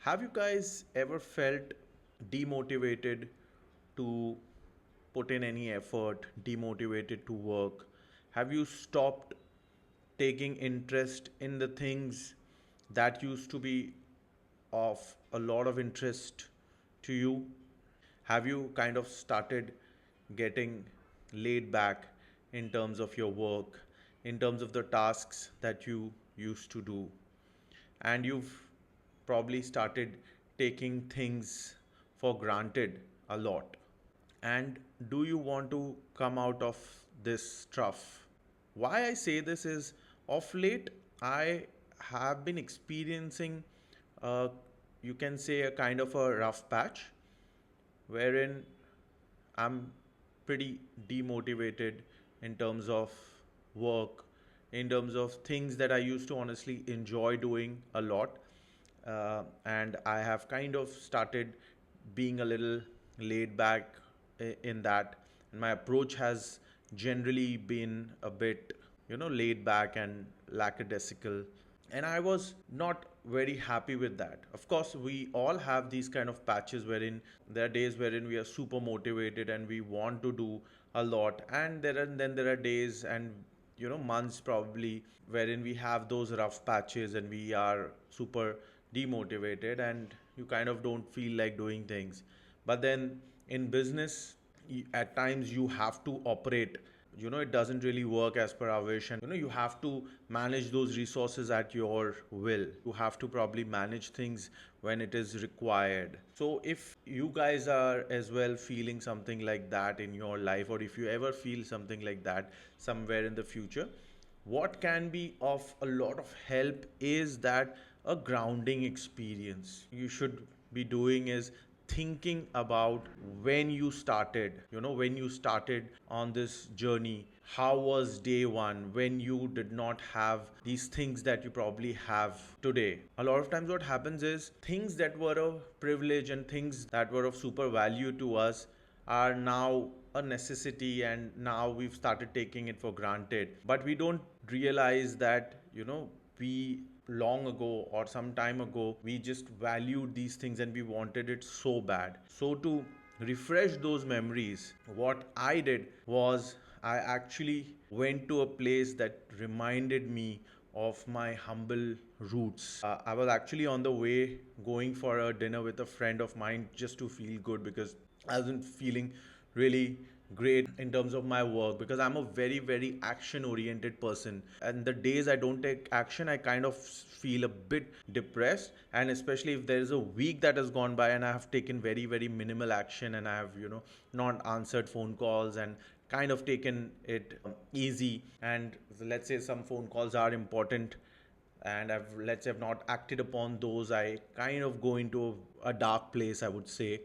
Have you guys ever felt demotivated to put in any effort, demotivated to work? Have you stopped taking interest in the things that used to be of a lot of interest to you? Have you kind of started getting laid back in terms of your work, in terms of the tasks that you used to do? And you've probably started taking things for granted a lot. And do you want to come out of this trough? Why I say this is of late, I have been experiencing, uh, you can say, a kind of a rough patch wherein I'm pretty demotivated in terms of work, in terms of things that I used to honestly enjoy doing a lot. And I have kind of started being a little laid back in that. And my approach has generally been a bit, laid back and lackadaisical, and I was not very happy with that. Of course, we all have these kind of patches wherein there are days wherein we are super motivated and we want to do a lot, and then there are days and months probably wherein we have those rough patches and we are super demotivated and you kind of don't feel like doing things. But then in business, at times you have to operate. It doesn't really work as per our wish, and you have to manage those resources at your will. You have to probably manage things when it is required. So if you guys are as well feeling something like that in your life, or if you ever feel something like that somewhere in the future, what can be of a lot of help is that a grounding experience you should be doing is thinking about when you started, when you started on this journey. How was day one when you did not have these things that you probably have today? A lot of times what happens is things that were a privilege and things that were of super value to us are now a necessity, and now we've started taking it for granted, but we don't realize that we long ago or some time ago we just valued these things and we wanted it so bad. So to refresh those memories, what I did was I actually went to a place that reminded me of my humble roots. I was actually on the way going for a dinner with a friend of mine just to feel good, because I wasn't feeling really great in terms of my work, because I'm a very, very action oriented person. And the days I don't take action, I kind of feel a bit depressed. And especially if there is a week that has gone by and I have taken very, very minimal action, and I have, not answered phone calls and kind of taken it easy. And let's say some phone calls are important and let's say I've not acted upon those, I kind of go into a dark place, I would say.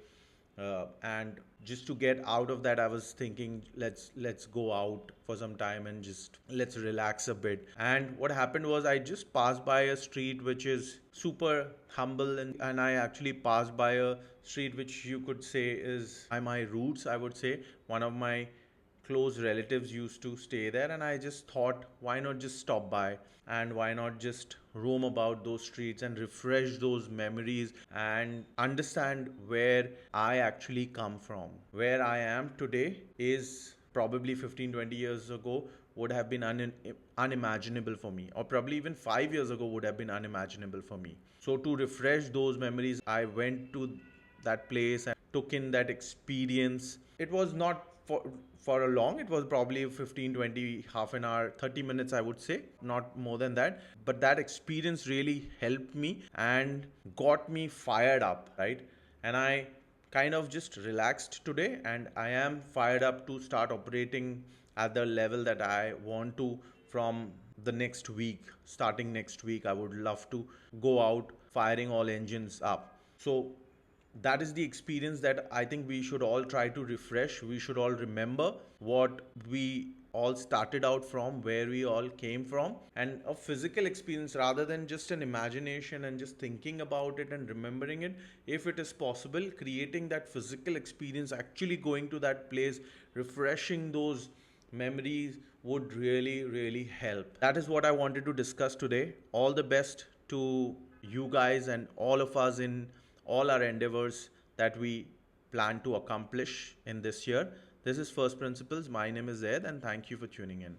And just to get out of that, I was thinking, let's go out for some time and just let's relax a bit. And what happened was I just passed by a street which is super humble, and I actually passed by a street which you could say is by my roots, I would say. One of my close relatives used to stay there, and I just thought, why not just stop by and why not just roam about those streets and refresh those memories and understand where I actually come from. Where I am today is probably 15, 20 years ago would have been unimaginable for me, or probably even 5 years ago would have been unimaginable for me. So to refresh those memories, I went to that place and took in that experience. It was not for a long, it was probably 15, 20, half an hour, 30 minutes, I would say, not more than that. But that experience really helped me and got me fired up, right? And I kind of just relaxed today, and I am fired up to start operating at the level that I want to from the next week. Starting next week, I would love to go out firing all engines up. So that is the experience that I think we should all try to refresh. We should all remember what we all started out from, where we all came from, and a physical experience rather than just an imagination and just thinking about it and remembering it. If it is possible, creating that physical experience, actually going to that place, refreshing those memories would really, really help. That is what I wanted to discuss today. All the best to you guys and all of us in all our endeavors that we plan to accomplish in this year. This is First Principles. My name is Zaid, and thank you for tuning in.